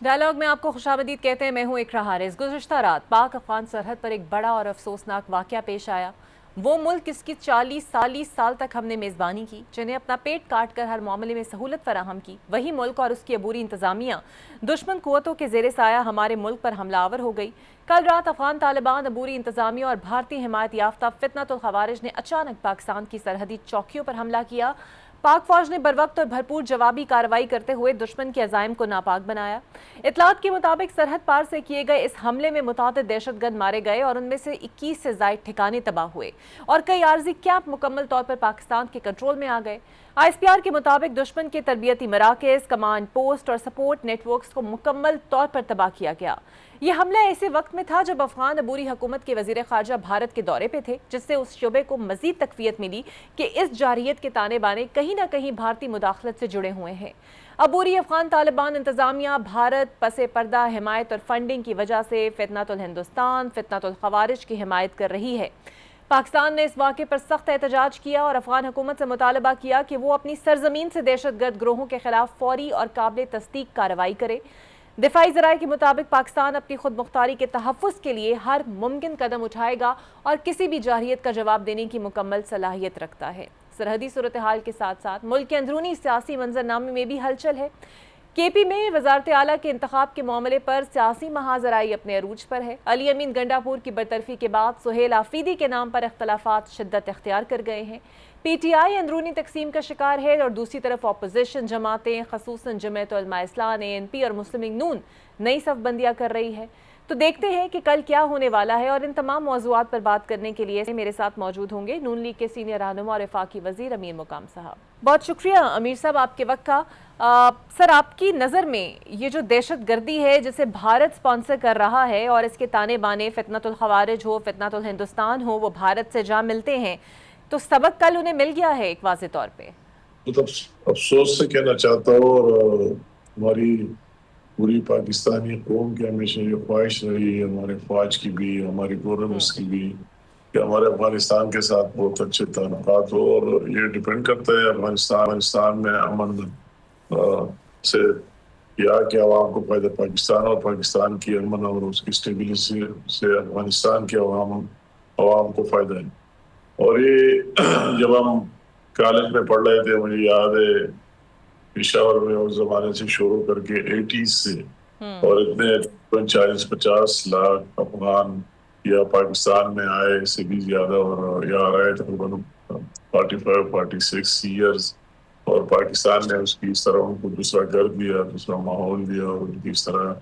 Dialogue میں آپ کو خوشامدید کہتے ہیں، میں ہوں اقرا حارث۔ گزشتہ رات پاک افغان سرحد پر ایک بڑا اور افسوسناک واقعہ پیش آیا۔ وہ ملک جس کی 40 سال تک ہم نے میزبانی کی، جنہیں اپنا پیٹ کاٹ کر ہر معاملے میں سہولت فراہم کی، وہی ملک اور اس کی عبوری انتظامیہ دشمن قوتوں کے زیر سایہ ہمارے ملک پر حملہ آور ہو گئی۔ کل رات افغان طالبان، عبوری انتظامیہ اور بھارتی حمایت یافتہ فتنۃ الخوارج نے اچانک پاکستان کی سرحدی چوکیوں پر حملہ کیا۔ پاک فوج نے بروقت اور بھرپور جوابی کارروائی کرتے ہوئے دشمن کے عزائم کو ناپاک بنایا۔ اطلاعات کے مطابق سرحد پار سے کیے گئے اس حملے میں متعدد دہشت گرد مارے گئے اور ان میں سے 21 سے زائد ٹھکانے تباہ ہوئے اور کئی عارضی کیمپ مکمل طور پر پاکستان کے کنٹرول میں آ گئے۔ آئی ایس پی آر کے مطابق دشمن کے تربیتی مراکز، کمانڈ پوسٹ اور سپورٹ نیٹ ورکس کو مکمل طور پر تباہ کیا گیا۔ یہ حملہ ایسے وقت میں تھا جب افغان عبوری حکومت کے وزیر خارجہ بھارت کے دورے پہ تھے، جس سے اس شعبے کو مزید تقویت ملی کہ اس جارحیت کے تانے بانے کہیں نہ کہیں بھارتی مداخلت سے جڑے ہوئے ہیں۔ عبوری افغان طالبان انتظامیہ بھارت پس پردہ حمایت اور فنڈنگ کی وجہ سے فتنۃ الہندوستان، فتنۃ الخوارج کی حمایت کر رہی ہے۔ پاکستان نے اس واقعے پر سخت احتجاج کیا اور افغان حکومت سے مطالبہ کیا کہ وہ اپنی سرزمین سے دہشت گرد گروہوں کے خلاف فوری اور قابل تصدیق کارروائی کرے۔ دفاعی ذرائع کے مطابق پاکستان اپنی خود مختاری کے تحفظ کے لیے ہر ممکن قدم اٹھائے گا اور کسی بھی جارحیت کا جواب دینے کی مکمل صلاحیت رکھتا ہے۔ سرحدی صورتحال کے ساتھ ساتھ ملک کے اندرونی سیاسی منظرنامے میں بھی ہلچل ہے۔ کے پی میں وزارت اعلیٰ کے انتخاب کے معاملے پر سیاسی محاذرائی اپنے عروج پر ہے۔ علی امین گنڈاپور کی برطرفی کے بعد سہیل آفریدی کے نام پر اختلافات شدت اختیار کر گئے ہیں۔ پی ٹی آئی اندرونی تقسیم کا شکار ہے اور دوسری طرف اپوزیشن جماعتیں خصوصاً جمعیت علماء اسلام، ANP اور مسلم لیگ نون نئی صف بندیاں کر رہی ہے۔ تو دیکھتے ہیں کہ کل کیا ہونے والا ہے، اور ان تمام موضوعات پر بات کرنے کے لیے میرے ساتھ موجود ہوں گے نون لیگ کے سینئر رہنما اور وفاقی وزیر امیر مقام صاحب۔ بہت شکریہ امیر صاحب آپ کے وقت کا۔ سر، آپ کی نظر میں یہ جو دہشت گردی ہے جسے بھارت سپانسر کر رہا ہے اور اس کے تانے بانے فتنۃ الخوارج ہو، فتنۃ الہندوستان ہو، وہ بھارت سے جا ملتے ہیں، تو سبق کل انہیں مل گیا ہے ایک واضح طور پہ؟ افسوس سے کہنا چاہتا ہوں، اور ہماری پوری پاکستانی قوم کی ہمیشہ یہ خواہش رہی ہے، ہمارے فوج کی بھی، ہماری گورنمنٹس کی بھی، کہ ہمارے افغانستان کے ساتھ بہت اچھے تعلقات ہو، اور یہ ڈیپینڈ کرتا ہے افغانستان میں امن سے یا کہ عوام کو فائدہ پاکستان اور پاکستان کی امن اور اس کی اسٹیبلٹی سے افغانستان کے عوام کو فائدہ ہے۔ اور یہ جب ہم کالج میں پڑھ رہے تھے، مجھے یاد ہے پشاور میں اس زمانے سے شروع کر کے 80s سے، اور اتنے 40-50 لاکھ افغان یا پاکستان میں آئے، اس سے بھی زیادہ، اور یہاں رہے تقریباً 45-46 ایئرز، اور پاکستان نے اس کی اس طرح ان کو دوسرا گھر دیا، دوسرا ماحول دیا، اور ان کی اس طرح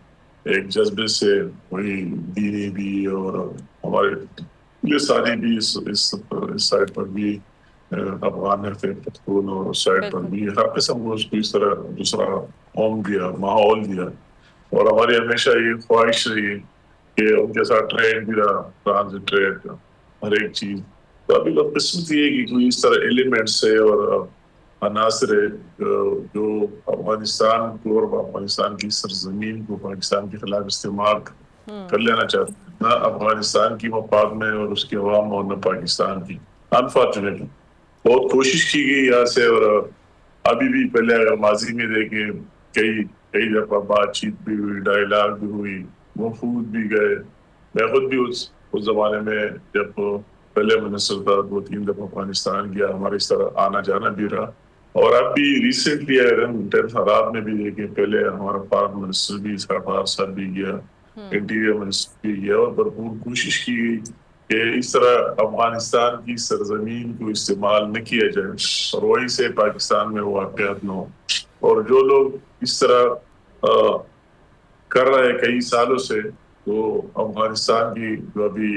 ایک جذبے سے وہی دینی بھی اور ہمارے لسانی بھی اس سائڈ پر بھی افغان پختون، اور اس سائڈ پر بھی ہر قسم کو اس کو اس طرح دوسرا ہوم دیا، ماحول دیا، اور ہماری ہمیشہ یہ خواہش رہی کہ ان کے ساتھ ٹرین بھی رہا، ٹرانزٹ ٹرین کا ہر ایک چیز۔ تو ابھی لوگ قسمت یہ ہے کہ کوئی اس طرح ایلیمنٹس ہے اور عناصر ہے جو افغانستان کو اور افغانستان کی سرزمین کو پاکستان کے خلاف استعمال کر لینا چاہتے ہیں، نہ افغانستان کی مفاد میں اور اس کے عوام اور نہ پاکستان کی۔ انفارچونیٹلی بہت کوشش کی گئی یہاں سے، اور ابھی بھی پہلے اگر ماضی میں دیکھیں کئی دفعہ بات چیت بھی ہوئی، ڈائیلاگ بھی ہوئی، وفود بھی گئے۔ میں خود بھی اس زمانے میں جب پہلے منسٹر تھا 2-3 دفعہ افغانستان گیا، ہمارے اس طرح آنا جانا بھی رہا۔ اور اب بھی ریسنٹلی اگر ہم انتخابات میں بھی دیکھیں، پہلے ہمارا فارم منسٹر بھی سرفراز صاحب بھی گیا، انٹیریئر منسٹر بھی گیا، اور بھرپور کوشش کی گئی کہ اس طرح افغانستان کی سرزمین کو استعمال نہ کیا جائے اور وہیں سے پاکستان میں واقعات نہ ہو۔ اور جو لوگ اس طرح کر رہے ہیں کئی سالوں سے، تو افغانستان کی جو ابھی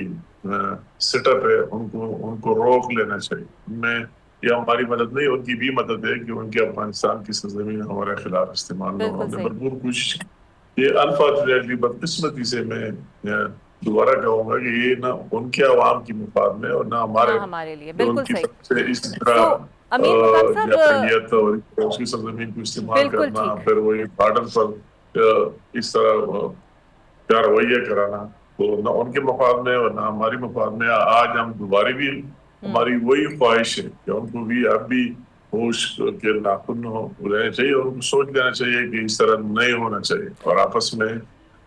سیٹ اپ ہے ان کو روک لینا چاہیے۔ ان میں یہ ہماری مدد نہیں، ان کی بھی مدد ہے کہ ان کے افغانستان کی سرزمین ہمارے خلاف استعمال نہ ہو۔ ہم نے بھرپور کوشش کی۔ یہ انفارچونیٹلی بدقسمتی سے میں دوبارہ کہوں گا کہ یہ نہ ان کے عوام کی مفاد میں اور نہ ہمارے لیے ان بالکل کی صحیح۔ طرف سے اس طرح امیر مقام صاحب، جارحیت اور اس کی سرزمین کو استعمال بالکل کرنا، ٹھیک، پھر وہی بارڈر پر اس طرح کارروائیاں کرانا، تو نہ ان کے مفاد میں اور نہ ہماری مفاد میں۔ آج ہم دوبارہ بھی ہماری وہی خواہش ہے کہ ان کو بھی اب بھی ہوش کے ناخن رہنے چاہیے اور ان کو سوچ لینا چاہیے کہ اس طرح نہیں ہونا چاہیے، اور آپس میں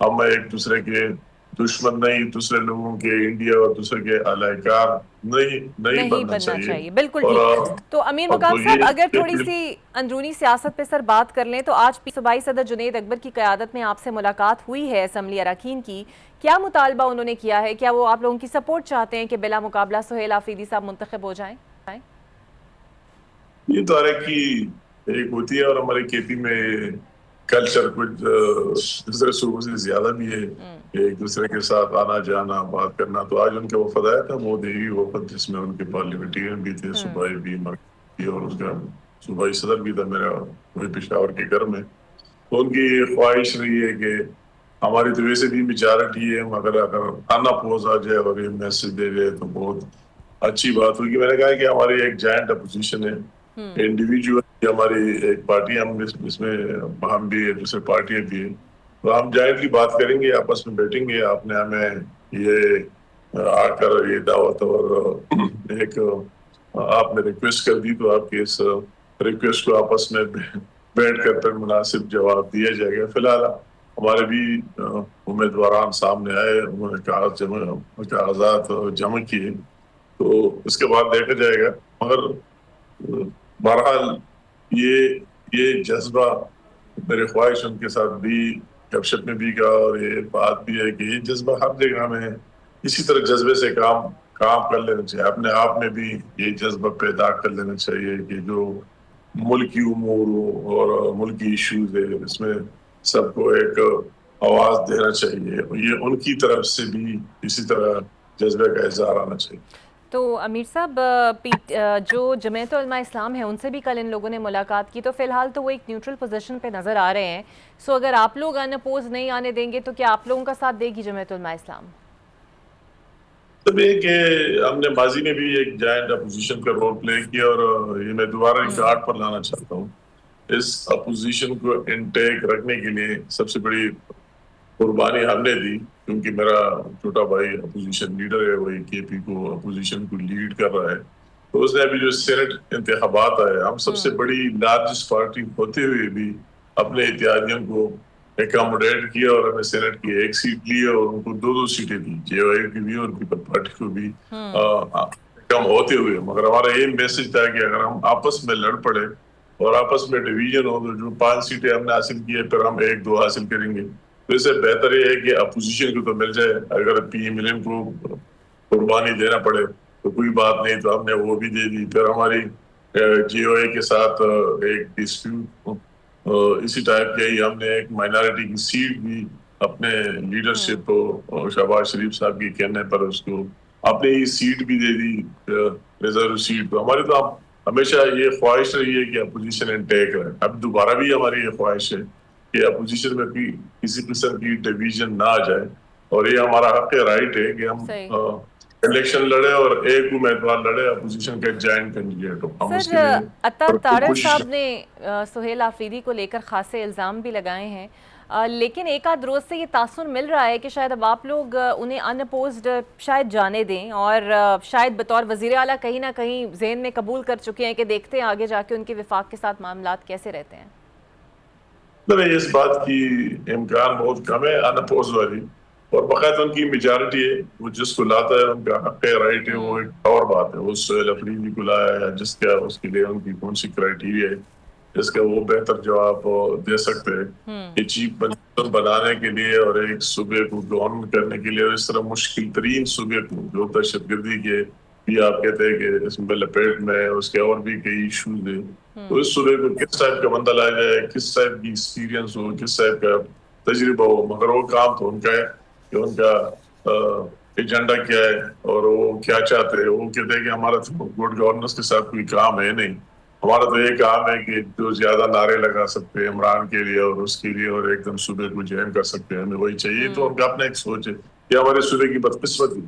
ہم ایک دوسرے کے دشمن نہیں، دوسرے لوگوں کے انڈیا اور دوسرے کے اہلکار نہیں نہیں بننا بننا چاہیے. چاہیے. بالکل اور ٹھیک. تو امیر اب مقام تو صاحب اگر یہ تھوڑی سی اندرونی سیاست پہ سر بات کر لیں تو آج صوبائی صدر جنید اکبر کی قیادت میں آپ سے ملاقات ہوئی ہے اسمبلی اراکین کی. کیا مطالبہ انہوں نے کیا ہے؟ کیا وہ آپ لوگوں کی سپورٹ چاہتے ہیں کہ بلا مقابلہ سہیل آفریدی صاحب منتخب ہو جائیں؟ یہ تو کی ایک ہوتی ہے، اور ہمارے کے پی میں کلچر کچھ دوسرے صوبوں سے زیادہ بھی ہے کہ ایک دوسرے کے ساتھ آنا جانا بات کرنا. تو آج ان کا وفد آیا تھا، وہ دیوی وفد، جس میں ان کے پارلیمنٹرین بھی تھے، صوبائی بھی، مرکزی، اور اس کا صوبائی صدر بھی تھا میرا وہی پشاور کے گھر میں. تو ان کی خواہش رہی ہے کہ ہماری تو ویسے بھی میجارٹی ہے، مگر اگر اناپوز آ جائے اور یہ میسج دے دے تو بہت اچھی بات ہوگی. میں نے کہا کہ ہماری ایک جائنٹ اپوزیشن ہے، انڈیویجول ہماری ایک پارٹی، ہم اس میں ہم بھی دوسرے پارٹیاں بھی ہیں، تو ہم جائنٹلی بات کریں گے، آپس میں بیٹھیں گے. آپ نے ہمیں یہ آ کر یہ دعوت اور ایک آپ نے ریکویسٹ کر دی، تو آپ کی اس ریکویسٹ کو آپس میں بیٹھ کر پھر مناسب جواب دیا جائے گا. فی الحال ہمارے بھی امیدواران سامنے آئے، انہوں نے کاغذات جمع کیے، تو اس کے بعد دیکھا جائے گا. مگر بہرحال یہ جذبہ، میرے خواہش ان کے ساتھ بھی گپ شپ میں بھی کہا، اور یہ بات بھی ہے کہ یہ جذبہ ہر جگہ میں ہے. اسی طرح جذبے سے کام کر لینا چاہیے. اپنے آپ میں بھی یہ جذبہ پیدا کر لینا چاہیے کہ جو ملکی امور اور ملکی ایشوز ہے، اس میں سب کو ایک آواز دینا چاہیے. یہ ان کی طرف سے بھی اسی طرح جذبے کا اظہار آنا چاہیے. تو امیر صاحب، جو جمعیت علماء اسلام ہے ان سے بھی کل ان لوگوں نے ملاقات کی، تو فی الحال تو وہ ایک نیوٹرل پوزیشن پہ نظر آ رہے ہیں. سو اگر آپ لوگ ان اپوز نہیں آنے دیں گے تو کیا آپ لوگوں کا ساتھ دے گی جمعیت علماء اسلام؟ تب یہ کہ ہم نے ماضی میں بھی ایک جائنٹ اپوزیشن کا رول پلے کیا، اور یہ میں دوبارہ ایک آرٹ پر لانا چاہتا ہوں. اس اپوزیشن کو انٹیک رکھنے کے لیے سب سے بڑی قربانی ہم نے دی، کیونکہ میرا چھوٹا بھائی اپوزیشن لیڈر ہے، وہی کے پی کو اپوزیشن کو لیڈ کر رہا ہے. تو اس نے ابھی جو سینٹ انتخابات آئے، ہم سب سے بڑی لارجسٹ پارٹی ہوتے ہوئے بھی اپنے اتحادیوں کو اکاموڈیٹ کیا، اور ہمیں سینٹ کی ایک سیٹ لی اور ان کو 2 سیٹیں دی، جے او اے کی بھی اور پیپل پارٹی کو بھی کم ہوتے ہوئے. مگر ہمارا یہ میسج تھا کہ اگر ہم آپس میں لڑ پڑے اور آپس میں ڈویژن ہو، تو جو 5 سیٹیں ہم نے حاصل کی ہے، پھر ہم 1-2 حاصل کریں گے. تو اس سے بہتر یہ ہے کہ اپوزیشن کو تو مل جائے. اگر پی ملن کو قربانی دینا پڑے تو کوئی بات نہیں، تو ہم نے وہ بھی دے دی. پھر ہماری جے او اے کے ساتھ ایک ڈسپیوٹ اسی ٹائپ کے ہی، ہم نے ایک مائنارٹی کی سیٹ بھی اپنے لیڈرشپ شہباز شریف صاحب کے کہنے پر اس کو اپنے ہی سیٹ بھی دے دی، ریزرو سیٹ. تو ہماری تو ہمیشہ یہ خواہش رہی ہے کہ اپوزیشن انٹیک رہے. اب دوبارہ بھی ہماری یہ خواہش ہے کہ اپوزیشن میں بھی کسی قسم کی ڈویژن نہ آ جائے، اور یہ ہمارا حق رائٹ ہے کہ ہم الیکشن لڑے اور ایک امیدوار لڑے اپوزیشن کا جوائنٹ کینڈیڈیٹ ہو. ہم اس کے سر، لیے عطا تارڑ صاحب نے سہیل آفریدی کو لے کر خاصے الزام بھی لگائے ہیں، لیکن ایک آدھ روز سے یہ تاثر مل رہا ہے کہ شاید اب آپ لوگ انہیں ان اپوزڈ شاید جانے دیں، اور شاید بطور وزیر اعلیٰ کہیں نہ کہیں ذہن میں قبول کر چکے ہیں کہ دیکھتے ہیں آگے جا کے ان کے وفاق کے ساتھ معاملات کیسے رہتے ہیں. اس بات کی امکان بہت کم ہے ان اپوز والی، اور باقاعدہ ان کی میجارٹی ہے، وہ جس کو لاتا ہے ان کا حق رائٹ ہے. وہ ایک اور بات ہے، اس سہیل آفریدی کو لایا ہے جس کا اس کے لیے ان کی کون سی کرائیٹیریا ہے جس کا وہ بہتر جواب دے سکتے ہیں کہ چیف منسٹر بنانے کے لیے اور ایک صوبے کو گورن کرنے کے لیے، اور اس طرح مشکل ترین صوبے کو جو دہشت گردی کے بھی آپ کہتے ہیں کہ اس میں لپیٹ میں اس کے اور بھی کئی ایشوز ہیں، تو اس صوبے کو کس ٹائپ کا بندہ لایا جائے، کس ٹائپ کی ایکسپیرینس ہو، کس ٹائپ کا تجربہ ہو. مگر وہ کام تو ان کا ہے کہ ان کا ایجنڈا کیا ہے اور وہ کیا چاہتے ہیں. وہ کہتے ہیں کہ ہمارا تو گڈ گورننس کے ساتھ کوئی کام ہے نہیں، ہمارا تو یہ کام ہے کہ جو زیادہ نعرے لگا سکتے ہیں عمران کے لیے اور اس کے لیے، اور ایک دم صوبے کو جین کر سکتے ہیں، ہمیں وہی چاہیے. تو ان کا اپنا ایک سوچ ہے. یہ ہمارے صوبے کی بدقسمتی.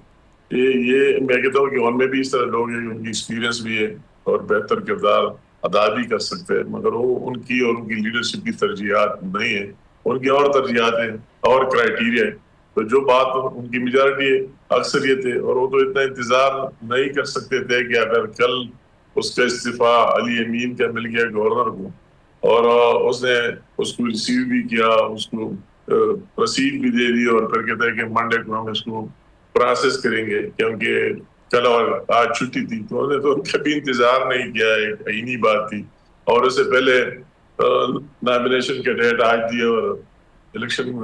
یہ میں کہتا ہوں کہ ان میں بھی اس طرح لوگ ہیں، ان کی ایکسپیرینس بھی ہے اور بہتر کردار ادا بھی کر سکتے ہیں، مگر وہ ان کی اور ان کی لیڈرشپ کی ترجیحات نہیں ہے. ان کی اور ترجیحات ہیں اور کرائیٹیریا ہے. تو جو بات ان کی میجارٹی ہے، اکثریت ہے، اور وہ تو اتنا انتظار نہیں کر سکتے تھے کہ اگر کل اس کا استعفیٰ علی امین کا مل گیا گورنر کو، اور اس نے اس کو ریسیو بھی کیا، اس کو رسید بھی دے دی، اور پھر کہتا ہے کہ منڈے کو ہم اس کو پروسیس کریں گے، کیونکہ کل اور آج چھٹی تھی، تو انہوں نے تو کبھی انتظار نہیں کیا، ایک عینی بات تھی، اور اس سے پہلے نامینیشن کا ڈیٹ آج دیا اور الیکشن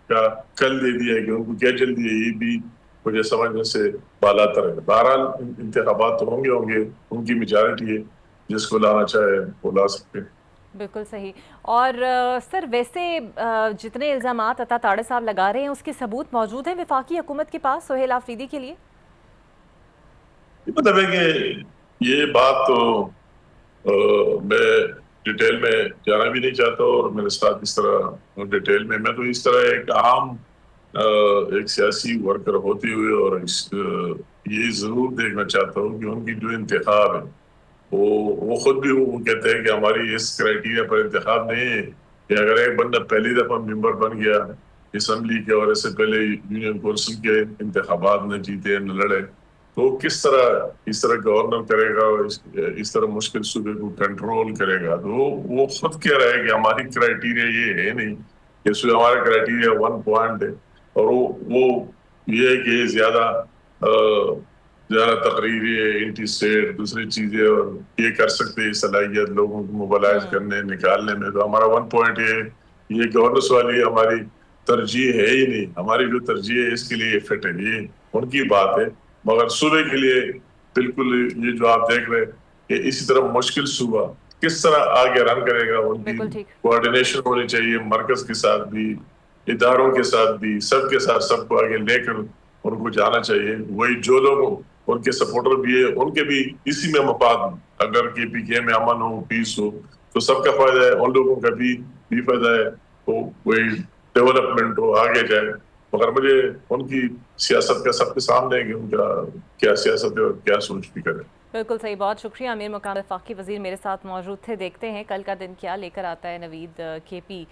کا کل دے دیا ہے، کہ ان کو کیا جلدی ہے، یہ بھی مجھے سمجھنے سے بالا تر ہے۔ بہرحال انتخابات تو ہوں گے، ان کی میجارٹی ہے، جس کو لانا چاہے وہ لا سکتے ہیں۔ بالکل صحیح۔ اور سر ویسے جتنے الزامات عطا تاڑے صاحب لگا رہے ہیں اس کے ثبوت موجود ہیں وفاقی حکومت کے پاس سہیل آفریدی کے لیے؟ مطلب ہے کہ یہ بات تو میں ڈیٹیل میں جانا بھی نہیں چاہتا، اور میرے ساتھ اس طرح ڈیٹیل میں تو اس طرح ایک عام ایک سیاسی ورکر ہوتے ہوئے، اور یہ ضرور دیکھنا چاہتا ہوں کہ ان کی جو انتخاب ہے وہ خود بھی وہ کہتے ہیں کہ ہماری اس کرائٹیریا پر انتخاب نہیں ہے کہ اگر ایک بندہ پہلی دفعہ ممبر بن گیا اسمبلی کے، اور اس سے پہلے یونین کونسل کے انتخابات نہ جیتے نہ لڑے، تو کس طرح اس طرح گورنر کرے گا، اس طرح مشکل صوبے کو کنٹرول کرے گا؟ تو وہ خود کہہ رہا ہے کہ ہماری کرائٹیریا یہ ہے نہیں، کہ ہمارا کرائٹیریا 1 پوائنٹ ہے، اور وہ یہ ہے کہ زیادہ تقریر ہے، انٹی اسٹیٹ دوسری چیزیں، اور یہ کر سکتے ہیں صلاحیت لوگوں کو موبلائز کرنے نکالنے میں، تو ہمارا 1 پوائنٹ یہ گورننس والی ہماری ترجیح ہے ہی نہیں، ہماری جو ترجیح ہے اس کے لیے فٹ ہے، یہ ان کی بات ہے، مگر صوبے کے لیے بالکل یہ جو آپ دیکھ رہے کہ اسی طرح مشکل صوبہ کس طرح آگے رن کرے گا، ان کی کوارڈینیشن ہونی چاہیے مرکز کے ساتھ بھی، اداروں کے ساتھ بھی، سب کے ساتھ سب کو آگے لے کر ان کو جانا چاہیے۔ وہی جو لوگ ان کے سپورٹر بھی ہے، ان کے بھی اسی میں مفاد، اگر کے پی کے میں امن ہو، پیس ہو، تو سب کا فائدہ ہے، ان لوگوں کا بھی فائدہ ہے، تو وہی ڈیولپمنٹ ہو، آگے جائے۔ مگر مجھے ان کی سیاست کا سب کے سامنے ہے کہ ان کا کیا سیاست ہے اور کیا سوچ بھی کرے۔ بالکل صحیح، بہت شکریہ امیر مقام وفاقی وزیر میرے ساتھ موجود تھے۔ دیکھتے ہیں کل کا دن کیا لے کر آتا ہے نوید کے پی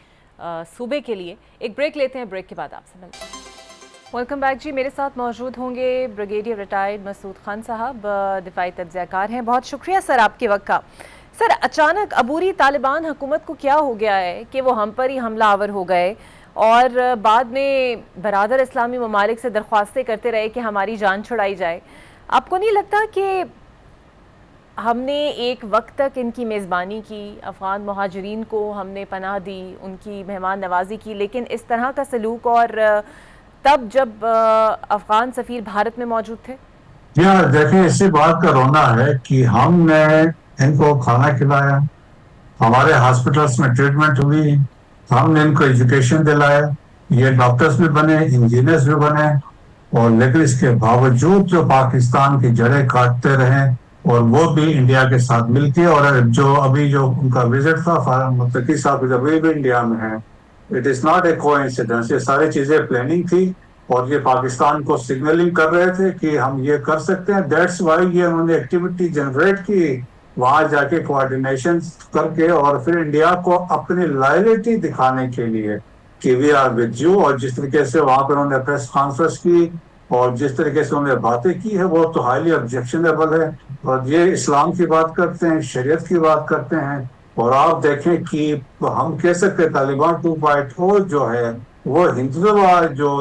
صوبے کے لیے۔ ایک بریک لیتے ہیں، بریک کے بعد آپ سے ملتے ہیں۔ ویلکم بیک جی، میرے ساتھ موجود ہوں گے بریگیڈیئر ریٹائرڈ مسعود خان صاحب، دفاعی تجزیہ کار ہیں۔ بہت شکریہ سر آپ کے وقت کا۔ سر اچانک عبوری طالبان حکومت کو کیا ہو گیا ہے کہ وہ ہم پر ہی حملہ آور ہو گئے، اور بعد میں برادر اسلامی ممالک سے درخواستیں کرتے رہے کہ ہماری جان چھڑائی جائے؟ آپ کو نہیں لگتا کہ ہم نے ایک وقت تک ان کی میزبانی کی، افغان مہاجرین کو ہم نے پناہ دی، ان کی مہمان نوازی کی، لیکن اس طرح کا سلوک اور تب جب افغان سفیر بھارت میں موجود تھے؟ دیکھیں، اسی بات کا رونا ہے کہ ہم نے ان کو کھانا کھلایا، ہمارے ہاسپٹلس میں ٹریٹمنٹ ہوئی، ہم نے ان کو ایجوکیشن دلایا، یہ ڈاکٹرز بھی بنے، انجینئرز بھی بنے، اور لیکن اس کے باوجود جو پاکستان کی جڑیں کاٹتے رہے، اور وہ بھی انڈیا کے ساتھ مل کے، اور جو ابھی جو ان کا وزٹ تھا متقی صاحب جب بھی انڈیا میں ہیں، اٹ از ناٹ اے کوانسیڈنس، یہ ساری چیزیں پلاننگ تھی، اور یہ پاکستان کو سگنلنگ کر رہے تھے کہ ہم یہ کر سکتے ہیں۔ دیٹس وائی یہ انہوں نے ایکٹیویٹی جنریٹ کی وہاں جا کے کوارڈینیشن کر کے، اور پھر انڈیا کو اپنی لائلٹی دکھانے کے لیے کہ وی آر ود یو، اور جس طریقے سے وہاں پہ انہوں نے پریس کانفرنس کی اور جس طریقے سے انہوں نے باتیں کی ہے وہ تو ہائیلی آبجیکشنیبل ہے، اور یہ اسلام کی بات کرتے ہیں، شریعت کی بات کرتے ہیں، اور آپ دیکھیں کہ ہم کہہ سکتے طالبان 2.0 جو ہے وہ ہندوتوا جو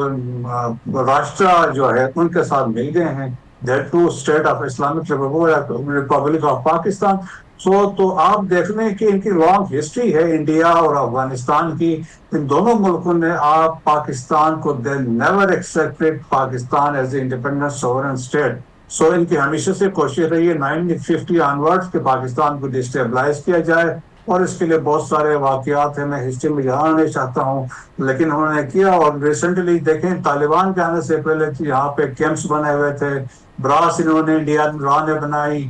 راشٹرا جو ہے ان کے ساتھ مل گئے ہیں، that to state of Islamic Republic of Pakistan. تو آپ دیکھ لیں کہ ان کی لانگ ہسٹری ہے انڈیا اور افغانستان کی، ان دونوں ملکوں نے آپ پاکستان کو they never expected Pakistan as a independent sovereign state. So ان کی ہمیشہ سے کوشش رہی ہے 1950 آنورڈ کہ پاکستان کو ڈسٹیبلائز کیا جائے، اور اس کے لیے بہت سارے واقعات ہیں، میں ہسٹری میں جانا نہیں چاہتا ہوں، لیکن انہوں نے کیا۔ اور ریسنٹلی دیکھیں طالبان کے آنے سے پہلے یہاں پہ کیمپس بنے ہوئے تھے، براس انہوں نے انڈیا را نے بنائی،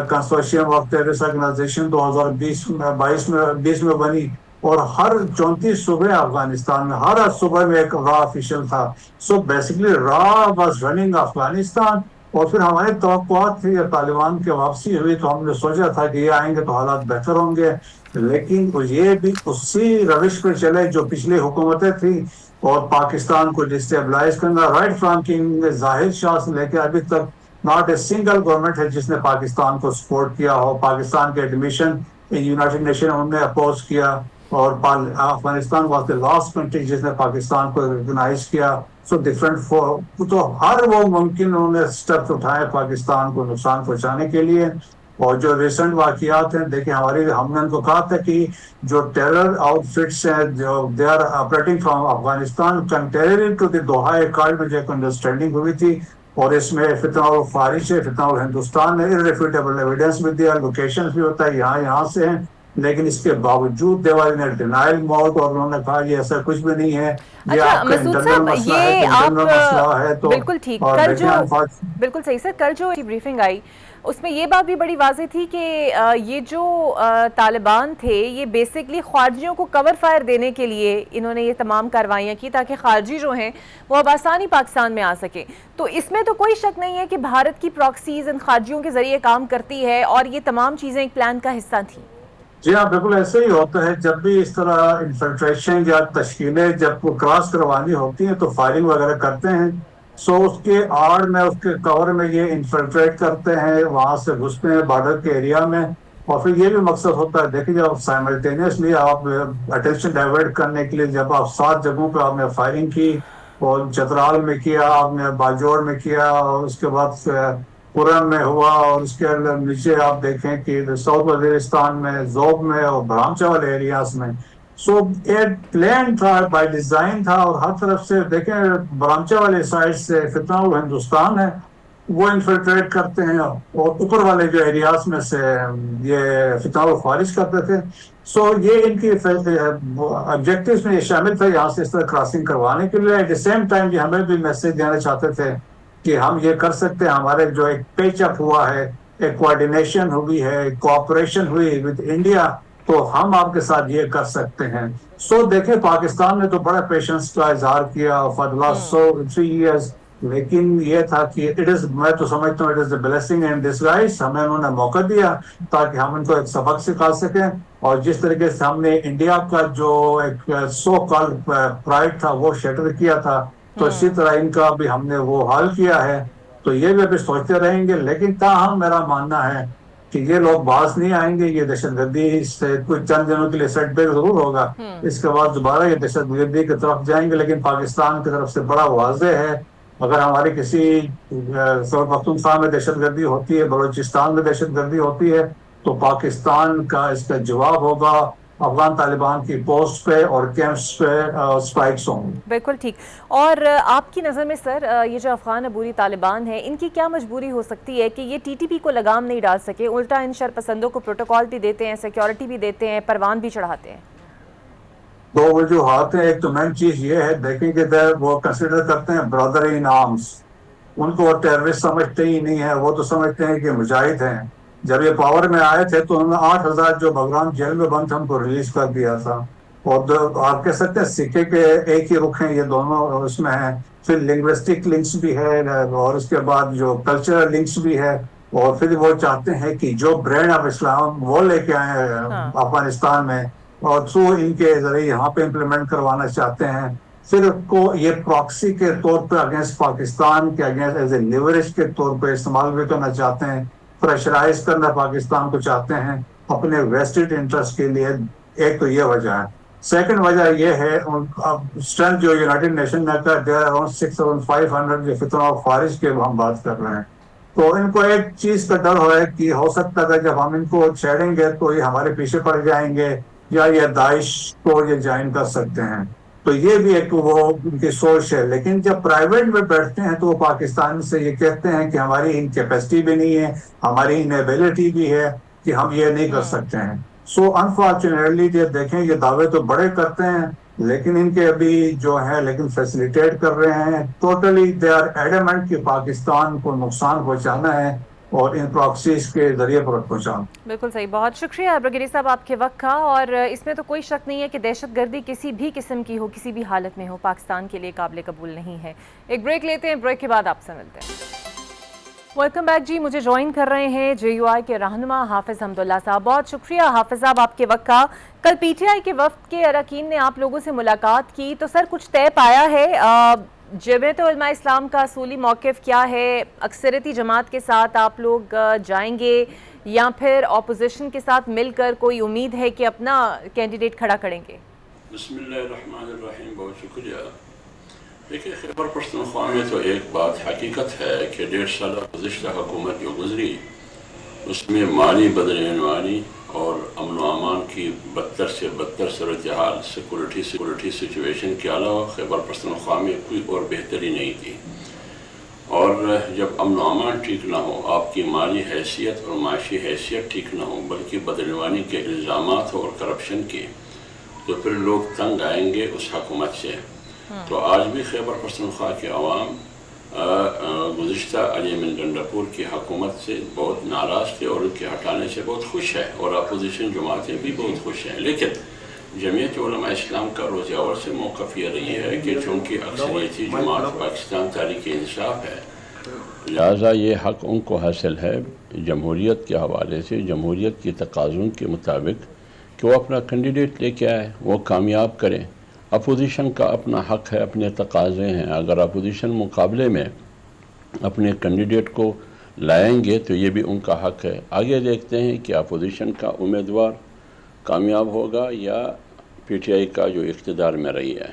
کنسورشیم آف ٹیررسٹ آرگنائزیشن 2020 میں بنی، اور ہر 34 صوبے افغانستان میں ہر صوبے میں ایک را آفیشل تھا۔ سو بیسیکلی را واز رننگ افغانستان، اور پھر ہماری توقعات تھی طالبان کی واپسی ہوئی تو ہم نے سوچا تھا کہ یہ آئیں گے تو حالات بہتر ہوں گے، لیکن یہ بھی اسی روش پہ چلے جو پچھلی حکومتیں تھیں، اور پاکستان کو ڈسٹیبلائز کرنا رائٹ فرام کنگ ظاہر شاہ سے لے کے ابھی تک ناٹ اے سنگل گورنمنٹ ہے جس نے پاکستان کو سپورٹ کیا ہو. پاکستان کے ایڈمیشن یونائٹڈ نیشن انہوں نے اپوز کیا, اور Afghanistan was the last country جس نے پاکستان کو ریکگنائز کیا. سو ڈفرنٹ تو ہر وہ ممکن انہوں نے اسٹیپس اٹھائے پاکستان کو نقصان پہنچانے کے لیے. اور جو ریسنٹ واقعات ہیں دیکھیں, ہم نے ان کو کہا تھا کہ جو ٹیرر آؤٹ فٹس ہیں جو they are operating from Afghanistan contrary to the Doha accord میں جو ایک انڈرسٹینڈنگ ہوئی تھی, اور اس میں فتنہ الخارج ہے, فتنہ الہندوستان ہے, irrefutable ایویڈنس بھی دیا, لوکیشن بھی ہوتا ہے یہاں سے ہیں, لیکن اس کے باوجود دیواری نے ڈینائل موڈ, اور انہوں نے کہا یہ ایسا کچھ بھی نہیں ہے, یہ اچھا آپ کا مسعود انٹرنل صاحب, مسئلہ ہے, یہ انٹرنل مسئلہ آپ ہے. تو بالکل ٹھیک, اور کل جو بالکل صحیح سر, کل جو بریفنگ آئی اس میں یہ بات بھی بڑی واضح تھی کہ یہ جو طالبان تھے یہ بیسکلی خارجیوں کو کور فائر دینے کے لیے انہوں نے یہ تمام کاروائیاں کی تاکہ خارجی جو ہیں وہ اب آسانی پاکستان میں آ سکیں. تو اس میں تو کوئی شک نہیں ہے کہ بھارت کی پراکسیز ان خارجیوں کے ذریعے کام کرتی ہے, اور یہ تمام چیزیں ایک پلان کا حصہ تھیں. جی ہاں بالکل ایسے ہی ہوتا ہے. جب بھی اس طرح انفلٹریشن یا تشکیلیں جب کراس کروانی ہوتی ہیں تو فائرنگ وغیرہ کرتے ہیں. سو اس کے آڑ میں, اس کے کور میں یہ انفلٹریٹ کرتے ہیں, وہاں سے گھستے ہیں بارڈر کے ایریا میں, اور پھر یہ بھی مقصد ہوتا ہے دیکھیں جب سائملٹینیسلی آپ اٹینشن ڈائیورٹ کرنے کے لیے جب آپ 7 جگہوں پہ آپ نے فائرنگ کی, اور چترال میں کیا, آپ نے باجوڑ میں کیا, اور اس کے بعد پورن میں ہوا, اور اس کے نیچے آپ دیکھیں کہ ساؤتھ وزیرستان میں, زوب میں, اور برامچہ والے ایریاز میں. سو ایک پلان تھا, بائی ڈیزائن تھا, اور ہر طرف سے دیکھیں برامچہ والے سائڈ سے فتنہ الہندوستان ہے وہ انفلٹریٹ کرتے ہیں, اور اوپر والے جو ایریاز میں سے یہ فتنہ الخارج کرتے تھے. سو یہ ان کی آبجیکٹیوز میں یہ شامل تھا یہاں سے اس طرح کراسنگ کروانے کے لیے. ایٹ دی سیم ٹائم یہ ہمیں بھی میسج دینا چاہتے تھے کہ ہم یہ کر سکتے ہیں, ہمارے جو ایک پیچ اپ ہوا ہے, ایک کوآرڈینیشن ہوئی ہے, ایک کوآپریشن ہوئی ود انڈیا, تو ہم آپ کے ساتھ یہ کر سکتے ہیں. سو دیکھیں پاکستان نے تو بڑا پیشنس کا اظہار کیا فار دی لاسٹ 3 ایئرز, لیکن یہ تھا کہ میں تو سمجھتا ہوں it is a blessing in disguise. ہمیں انہوں نے موقع دیا تاکہ ہم ان کو ایک سبق سکھا سکیں, اور جس طریقے سے ہم نے انڈیا کا جو ایک سو کال پرائڈ تھا وہ شیٹر کیا تھا, تو اسی طرح ان کا بھی ہم نے وہ حال کیا ہے. تو یہ بھی ابھی سوچتے رہیں گے, لیکن تاہم میرا ماننا ہے کہ یہ لوگ باز نہیں آئیں گے. یہ دہشت گردی سے کچھ چند دنوں کے لیے سیٹ بیک ضرور ہوگا, اس کے بعد دوبارہ یہ دہشت گردی کی طرف جائیں گے. لیکن پاکستان کی طرف سے بڑا واضح ہے, اگر ہماری کسی خیبر پختونخوا میں دہشت گردی ہوتی ہے, بلوچستان میں دہشت گردی ہوتی ہے, تو پاکستان کا اس کا جواب ہوگا افغان طالبان کی پوسٹ پہ اور کیمپس پہ اسپائکس ہوں. بالکل ٹھیک. اور آپ کی نظر میں سر یہ جو افغان عبوری طالبان ہیں ان کی کیا مجبوری ہو سکتی ہے کہ یہ ٹی ٹی پی کو لگام نہیں ڈال سکے, الٹا ان شرپسندوں کو پروٹوکول بھی دیتے ہیں, سیکیورٹی بھی دیتے ہیں, پروان بھی چڑھاتے ہیں؟ 2 وجوہات ہیں. ایک تو مین چیز یہ ہے دیکھیں کہ وہ کنسیڈر کرتے ہیں برادر ان آرمز, ان کو ٹیررسٹ سمجھتے ہی نہیں ہے, وہ تو سمجھتے ہیں کہ مجاہد ہیں. جب یہ پاور میں آئے تھے تو انہوں نے 8,000 جو بغرام جیل میں بند تھے ان کو ریلیز کر دیا تھا. اور آپ کہہ سکتے ہیں سکے کے ایک ہی رخ ہیں یہ دونوں اس میں ہیں. پھر لنگوسٹک لنکس بھی ہے, اور اس کے بعد جو کلچرل لنکس بھی ہے, اور پھر وہ چاہتے ہیں کہ جو برینڈ آف اسلام وہ لے کے آئے افغانستان میں, اور تھرو ان کے ذریعے یہاں پہ امپلیمنٹ کروانا چاہتے ہیں. پھر کو یہ پراکسی کے طور پہ اگینسٹ پاکستان کے اگینسٹ ایز اے لیوریج کے طور پہ استعمال بھی کرنا چاہتے ہیں, پریشرائز کرنا پاکستان کو چاہتے ہیں اپنے ویسٹڈ انٹرسٹ کے لیے. ایک تو یہ وجہ ہے. سیکنڈ وجہ یہ ہے اسٹرینتھ جو یونائٹڈ نیشن نے کہا دے آر اراؤنڈ 6,500 جو فتنہ خارج کے ہم بات کر رہے ہیں, تو ان کو ایک چیز کا ڈر ہے کہ ہو سکتا ہے جب ہم ان کو چھیڑیں گے تو یہ ہمارے پیچھے پڑ جائیں گے, یا یہ داعش کو یہ جوائن کر سکتے ہیں. تو یہ بھی ایک وہ ان کی سوچ ہے. لیکن جب پرائیویٹ میں بیٹھتے ہیں تو وہ پاکستان سے یہ کہتے ہیں کہ ہماری انکیپیسٹی بھی نہیں ہے, ہماری انیبلٹی بھی ہے کہ ہم یہ نہیں کر سکتے ہیں. سو انفارچونیٹلی یہ دیکھیں یہ دعوے تو بڑے کرتے ہیں, لیکن ان کے ابھی جو ہیں لیکن فیسیلیٹیٹ کر رہے ہیں. ٹوٹلی دے آر ایڈمنٹ کہ پاکستان کو نقصان پہنچانا ہے اور ان پراکسیز کے ذریعے پر پہنچانا. بالکل صحیح. بہت شکریہ برگیڈی صاحب آپ کے وقت کا. اور اس میں تو کوئی شک نہیں ہے کہ دہشت گردی کسی بھی قسم کی ہو, کسی بھی حالت میں ہو, پاکستان کے لیے قابل قبول نہیں ہے. ایک بریک لیتے ہیں, بریک کے بعد آپ سے ملتے ہیں. ویلکم بیک جی. مجھے جوائن کر رہے ہیں جے یو آئی کے رہنما حافظ حمداللہ صاحب. بہت شکریہ حافظ صاحب آپ کے وقت کا. کل پی ٹی آئی کے وفد کے اراکین نے آپ لوگوں سے ملاقات کی, تو سر کچھ طے پایا ہے؟ جمعیت علماء اسلام کا اصولی موقف کیا ہے؟ اکثریتی جماعت کے ساتھ آپ لوگ جائیں گے یا پھر اپوزیشن کے ساتھ مل کر کوئی امید ہے کہ اپنا کینڈیڈیٹ کھڑا کریں گے؟ بسم اللہ الرحمن الرحیم، بہت شکریہ۔ دیکھیے، خیبر پختونخوا میں تو ایک بات حقیقت ہے کہ 1.5 سالہ گزشتہ حکومت جو گزری اس میں مالی بدعنوانی اور امن و امان کی بدتر سے بدتر صورتحال، سیکورٹی سچویشن کے علاوہ خیبر پختونخوا میں کوئی اور بہتری نہیں تھی۔ اور جب امن و امان ٹھیک نہ ہو، آپ کی مالی حیثیت اور معاشی حیثیت ٹھیک نہ ہو، بلکہ بدعنوانی کے الزامات اور کرپشن کے، تو پھر لوگ تنگ آئیں گے اس حکومت سے۔ تو آج بھی خیبر پختونخوا کے عوام گزشتہ علی من گنڈاپور کی حکومت سے بہت ناراض تھے اور ان کے ہٹانے سے بہت خوش ہے، اور اپوزیشن جماعتیں بھی بہت خوش ہیں۔ لیکن جمعیت علماء اسلام کا روز اول سے موقف یہ رہی ہے کہ چونکہ اکثریتی جماعت پاکستان تحریک انصاف ہے، لہٰذا یہ حق ان کو حاصل ہے جمہوریت کے حوالے سے، جمہوریت کی تقاضوں کے مطابق، کہ وہ اپنا کینڈیڈیٹ لے کے آئے، وہ کامیاب کریں۔ اپوزیشن کا اپنا حق ہے، اپنے تقاضے ہیں۔ اگر اپوزیشن مقابلے میں اپنے کینڈیڈیٹ کو لائیں گے تو یہ بھی ان کا حق ہے۔ آگے دیکھتے ہیں کہ اپوزیشن کا امیدوار کامیاب ہوگا یا پی ٹی آئی کا جو اقتدار میں رہی ہے۔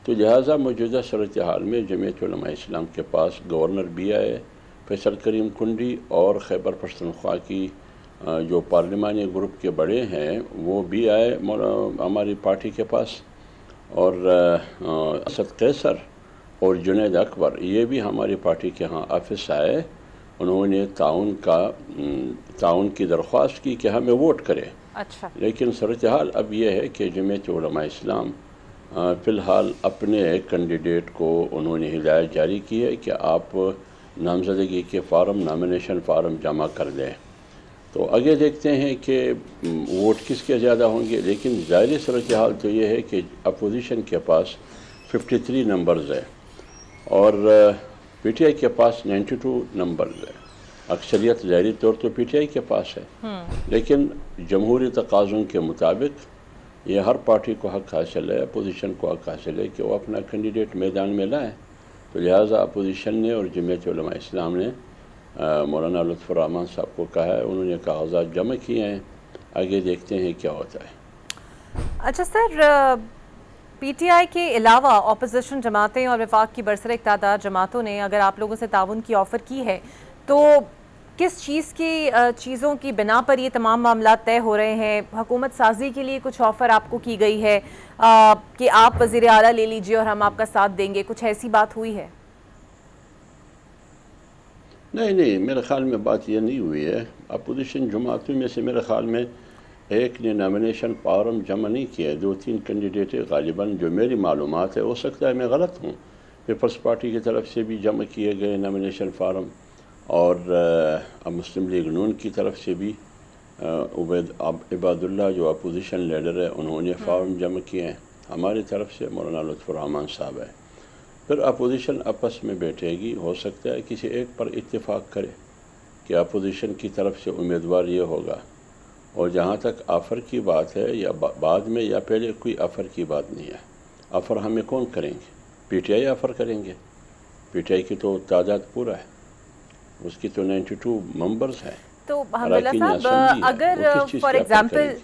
تو لہٰذا موجودہ صورتحال میں جمعیت علماء اسلام کے پاس گورنر بھی آئے فیصل کریم کنڈی، اور خیبر پختونخوا کی جو پارلیمانی گروپ کے بڑے ہیں وہ بھی آئے ہماری پارٹی کے پاس، اور اسد قیصر اور جنید اکبر یہ بھی ہماری پارٹی کے ہاں آفس آئے۔ انہوں نے تعاون کی درخواست کی کہ ہمیں ووٹ کرے۔ اچھا، لیکن صورتحال اب یہ ہے کہ جمعیت علماء اسلام فی الحال اپنے کینڈیڈیٹ کو انہوں نے ہدایت جاری کی ہے کہ آپ نامزدگی کے فارم، نامینیشن فارم جمع کر دیں۔ تو آگے دیکھتے ہیں کہ ووٹ کس کے زیادہ ہوں گے، لیکن ظاہری صورتحال تو یہ ہے کہ اپوزیشن کے پاس 53 نمبرز ہے اور پی ٹی آئی کے پاس 92 نمبرز ہے۔ اکثریت ظاہری طور تو پی ٹی آئی کے پاس ہے، لیکن جمہوری تقاضوں کے مطابق یہ ہر پارٹی کو حق حاصل ہے، اپوزیشن کو حق حاصل ہے کہ وہ اپنا کینڈیڈیٹ میدان میں لائیں۔ تو لہٰذا اپوزیشن نے اور جمعیت علماء اسلام نے مولانا لطف الرحمان صاحب کو کہا ہے، انہوں نے کاغذات جمع کیے ہیں، آگے دیکھتے ہیں کیا ہوتا ہے۔ اچھا سر، پی ٹی آئی کے علاوہ اپوزیشن جماعتیں اور وفاق کی برسر اقتدار جماعتوں نے اگر آپ لوگوں سے تعاون کی آفر کی ہے تو کس چیزوں کی بنا پر یہ تمام معاملات طے ہو رہے ہیں؟ حکومت سازی کے لیے کچھ آفر آپ کو کی گئی ہے کہ آپ وزیر اعلیٰ لے لیجئے اور ہم آپ کا ساتھ دیں گے، کچھ ایسی بات ہوئی ہے؟ نہیں، میرے خیال میں بات یہ نہیں ہوئی ہے۔ اپوزیشن جماعتوں میں سے میرے خیال میں ایک نے نامینیشن فارم جمع نہیں کیا، 2-3 کینڈیڈیٹ غالباً، جو میری معلومات ہے، ہو سکتا ہے میں غلط ہوں، پیپلز پارٹی کی طرف سے بھی جمع کیے گئے نامینیشن فارم، اور مسلم لیگ نون کی طرف سے بھی عباد اللہ جو اپوزیشن لیڈر ہے انہوں نے فارم جمع کیے ہیں، ہماری طرف سے مولانا لطف الرحمان صاحب ہے۔ پھر اپوزیشن آپس میں بیٹھے گی، ہو سکتا ہے کسی ایک پر اتفاق کرے کہ اپوزیشن کی طرف سے امیدوار یہ ہوگا، اور جہاں تک آفر کی بات ہے یا بعد میں یا پہلے، کوئی آفر کی بات نہیں ہے۔ آفر ہمیں کون کریں گے؟ پی ٹی آئی آفر کریں گے۔ پی ٹی آئی کی تو تعداد پورا ہے، اس کی تو 92 ممبرز ہیں۔ تو حمداللہ صاحب، اگر فار ایگزامپل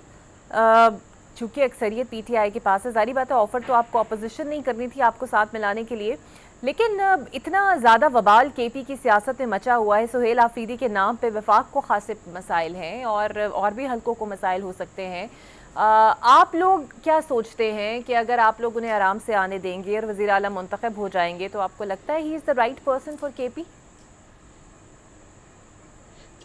چونکہ اکثریت پی ٹی آئی کے پاس ہے، ظاہری بات ہے آفر تو آپ کو اپوزیشن نہیں کرنی تھی، آپ کو ساتھ ملانے کے لیے، لیکن اتنا زیادہ وبال کے پی کی سیاست میں مچا ہوا ہے، سہیل آفریدی کے نام پہ وفاق کو خاصے مسائل ہیں اور بھی حلقوں کو مسائل ہو سکتے ہیں۔ آپ لوگ کیا سوچتے ہیں کہ اگر آپ لوگ انہیں آرام سے آنے دیں گے اور وزیر اعلیٰ منتخب ہو جائیں گے تو آپ کو لگتا ہے ہی از دا رائٹ پرسن فار کے پی؟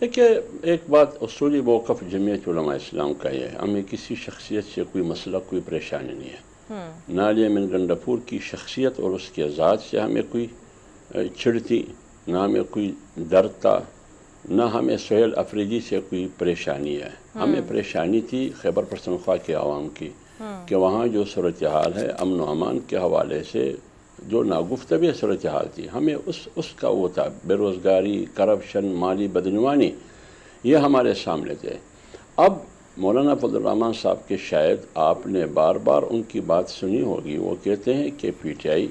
دیکھیے، ایک بات اصولی موقف جمعیت علماء اسلام کا یہ ہے، ہمیں کسی شخصیت سے کوئی مسئلہ، کوئی پریشانی نہیں ہے۔ نہ علی من گنڈاپور کی شخصیت اور اس کے ذات سے ہمیں کوئی چھڑتی، نہ ہمیں کوئی ڈر تھا، نہ ہمیں سہیل آفریدی سے کوئی پریشانی ہے۔ ہمیں پریشانی تھی خیبر پختونخوا کے عوام کی، کہ وہاں جو صورتحال ہے امن و امان کے حوالے سے جو ناگفتگی صورتحال تھی، ہمیں اس کا وہ تھا، بے روزگاری، کرپشن، مالی بدعنوانی، یہ ہمارے سامنے تھے۔ اب مولانا فضل الرحمان صاحب کے شاید آپ نے بار بار ان کی بات سنی ہوگی، وہ کہتے ہیں کہ P T I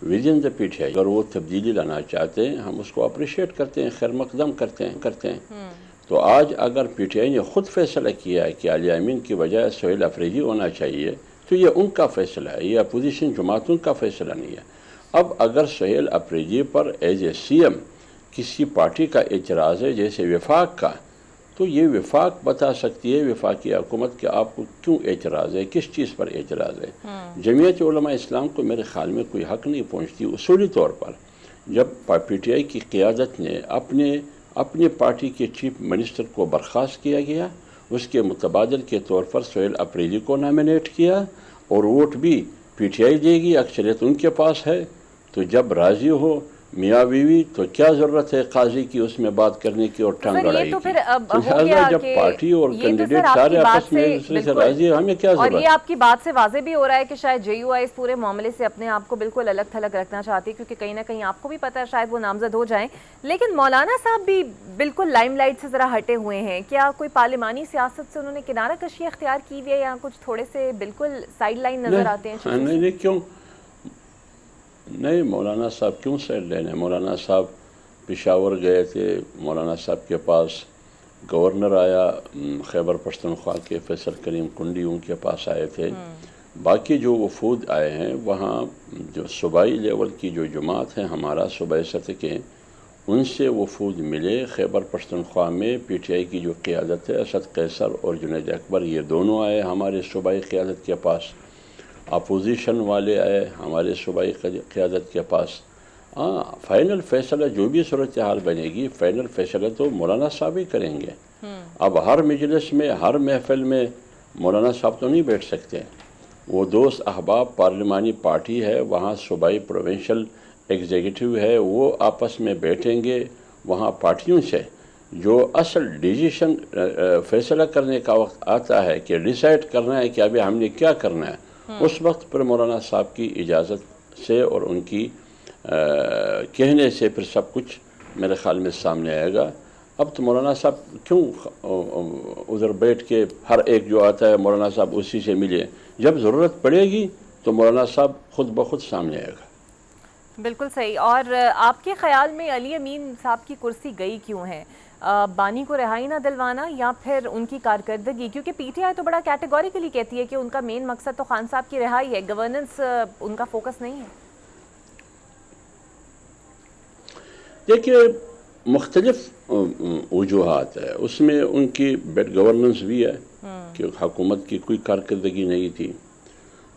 with in the P T I. اگر وہ تبدیلی لانا چاہتے ہیں ہم اس کو اپریشیٹ کرتے ہیں، خیر مقدم کرتے ہیں. تو آج اگر پی ٹی آئی نے خود فیصلہ کیا ہے کہ علی امین کی بجائے سہیل افریدی ہونا چاہیے تو یہ ان کا فیصلہ ہے، یہ اپوزیشن جماعتوں کا فیصلہ نہیں ہے. اب اگر سہیل افریدی پر ایز اے سی ایم کسی پارٹی کا اعتراض ہے جیسے وفاق کا، تو یہ وفاق بتا سکتی ہے وفاقی حکومت کہ آپ کو کیوں اعتراض ہے، کس چیز پر اعتراض ہے. جمعیت علماء اسلام کو میرے خیال میں کوئی حق نہیں پہنچتی اصولی طور پر. جب پی ٹی آئی کی قیادت نے اپنے پارٹی کے چیف منسٹر کو برخاست کیا گیا، اس کے متبادل کے طور پر سہیل افریدی کو نامینیٹ کیا، اور ووٹ بھی پی ٹی آئی دے گی، اکثریت ان کے پاس ہے. تو جب راضی ہو میاں بیوی تو کیا ضرورت ہے قاضی کی اس میں بات کرنے کی اور ٹانگ لڑائی کی. لہٰذا جب پارٹی اور کینڈیڈیٹ سارے آپس میں ایک دوسرے سے راضی ہے ہمیں کیا ضرورت ہے. اور یہ آپ کی بات سے واضح بھی ہو رہا ہے کہ شاید جے یو آئی اس پورے معاملے سے اپنے آپ کو بالکل الگ تھلگ رکھنا چاہتی ہے، کیونکہ کہیں نہ کہیں آپ کو بھی پتہ ہے شاید وہ نامزد ہو جائیں. لیکن مولانا صاحب بھی بالکل لائم لائٹ سے ذرا ہٹے ہوئے ہیں. کیا کوئی پارلیمانی سیاست سے انہوں نے کنارہ کشی اختیار کی ہوئی ہے یا کچھ تھوڑے سے بالکل سائڈ لائن نظر آتے ہیں؟ نہیں کیوں نہیں، مولانا صاحب کیوں سائڈ لائن ہے؟ مولانا صاحب پشاور گئے تھے، مولانا صاحب کے پاس گورنر آیا خیبر پختونخوا کے فیصل کریم کنڈی ان کے پاس آئے تھے. باقی جو وفود آئے ہیں وہاں جو صوبائی لیول کی جو جماعت ہے ہمارا صوبائی سطح کے، ان سے وفود ملے. خیبر پختونخوا میں پی ٹی آئی کی جو قیادت ہے اسد قیصر اور جنید اکبر یہ دونوں آئے ہمارے صوبائی قیادت کے پاس. اپوزیشن والے آئے ہمارے صوبائی قیادت کے پاس. فائنل فیصلہ جو بھی صورتحال بنے گی فائنل فیصلہ تو مولانا صاحب ہی کریں گے. اب ہر مجلس میں ہر محفل میں مولانا صاحب تو نہیں بیٹھ سکتے. وہ دوست احباب پارلیمانی پارٹی ہے، وہاں صوبائی پروونشل ایگزیکٹو ہے، وہ آپس میں بیٹھیں گے. وہاں پارٹیوں سے جو اصل ڈیسیشن فیصلہ کرنے کا وقت آتا ہے کہ ڈیسائیڈ کرنا ہے کہ ابھی ہم نے کیا کرنا ہے، اس وقت پر مولانا صاحب کی اجازت سے اور ان کی کہنے سے پھر سب کچھ میرے خیال میں سامنے آئے گا. اب تو مولانا صاحب کیوں ادھر بیٹھ کے ہر ایک جو آتا ہے مولانا صاحب اسی سے ملے؟ جب ضرورت پڑے گی تو مولانا صاحب خود بخود سامنے آئے گا. بالکل صحیح. اور آپ کے خیال میں علی امین صاحب کی کرسی گئی کیوں ہے؟ بانی کو رہائی نہ دلوانا یا پھر ان کی کارکردگی؟ کیونکہ پی ٹی آئی تو بڑا کیٹیگوریکلی کہتی ہے کہ ان کا مین مقصد تو خان صاحب کی رہائی ہے، گورننس ان کا فوکس نہیں ہے. دیکھیے مختلف وجوہات ہے اس میں. ان کی بیڈ گورننس بھی ہے کہ حکومت کی کوئی کارکردگی نہیں تھی.